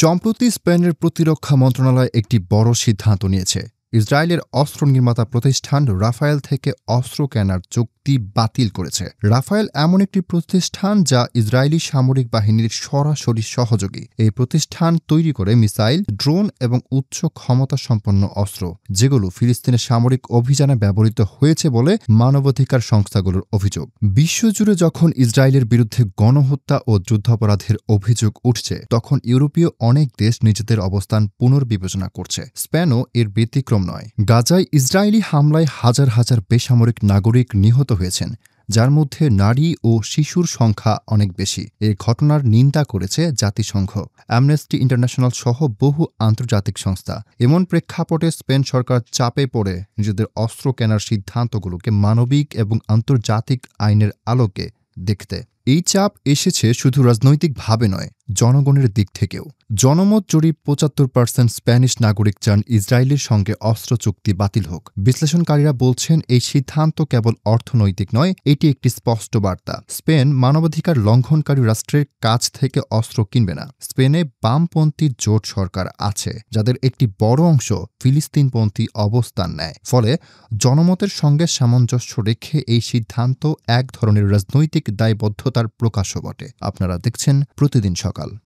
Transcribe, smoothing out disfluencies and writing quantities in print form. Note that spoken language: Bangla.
সম্প্রতি স্পেনের প্রতিরক্ষা মন্ত্রণালয় একটি বড় সিদ্ধান্ত নিয়েছে। ইসরায়েলের অস্ত্র নির্মাতা প্রতিষ্ঠান রাফায়েল থেকে অস্ত্র কেনার চুক্তি বাতিল করেছে। রাফায়েল এমন একটি প্রতিষ্ঠান যা ইসরায়েলি সামরিক বাহিনীর সরাসরি সহযোগী। এই প্রতিষ্ঠান তৈরি করে মিসাইল, ড্রোন এবং উচ্চ ক্ষমতাসম্পন্ন অস্ত্র, যেগুলো ফিলিস্তিনের সামরিক অভিযানে ব্যবহৃত হয়েছে বলে মানবাধিকার সংস্থাগুলোর অভিযোগ। বিশ্বজুড়ে যখন ইসরায়েলের বিরুদ্ধে গণহত্যা ও যুদ্ধাপরাধের অভিযোগ উঠছে, তখন ইউরোপীয় অনেক দেশ নিজেদের অবস্থান পুনর্বিবেচনা করছে। স্পেনও এর ব্যতিক্রম নয়। গাজায় ইসরায়েলি হামলায় হাজার হাজার বেসামরিক নাগরিক নিহত হয়েছেন, যার মধ্যে নারী ও শিশুর সংখ্যা অনেক বেশি। এই ঘটনার নিন্দা করেছে জাতিসংঘ, অ্যামনেস্টি ইন্টারন্যাশনাল সহ বহু আন্তর্জাতিক সংস্থা। এমন প্রেক্ষাপটে স্পেন সরকার চাপে পড়ে নিজেদের অস্ত্র কেনার সিদ্ধান্তগুলোকে মানবিক এবং আন্তর্জাতিক আইনের আলোকে দেখতে। এই চাপ এসেছে শুধু রাজনৈতিকভাবে নয়, জনগণের দিক থেকেও। জনমত জরিপ ৭৫% স্প্যানিশ নাগরিক চান ইসরায়েলের সঙ্গে অস্ত্র চুক্তি বাতিল হোক। বিশ্লেষণকারীরা বলছেন, এই সিদ্ধান্ত কেবল অর্থনৈতিক নয়, এটি একটি স্পষ্ট বার্তা। স্পেন মানবাধিকার লঙ্ঘনকারী রাষ্ট্রের কাছ থেকে অস্ত্র কিনবে না। স্পেনে বামপন্থী জোট সরকার আছে, যাদের একটি বড় অংশ ফিলিস্তিনপন্থী অবস্থান নেয়। ফলে জনমতের সঙ্গে সামঞ্জস্য রেখে এই সিদ্ধান্ত এক ধরনের রাজনৈতিক দায়বদ্ধতার প্রকাশও বটে। আপনারা দেখছেন প্রতিদিন সকাল।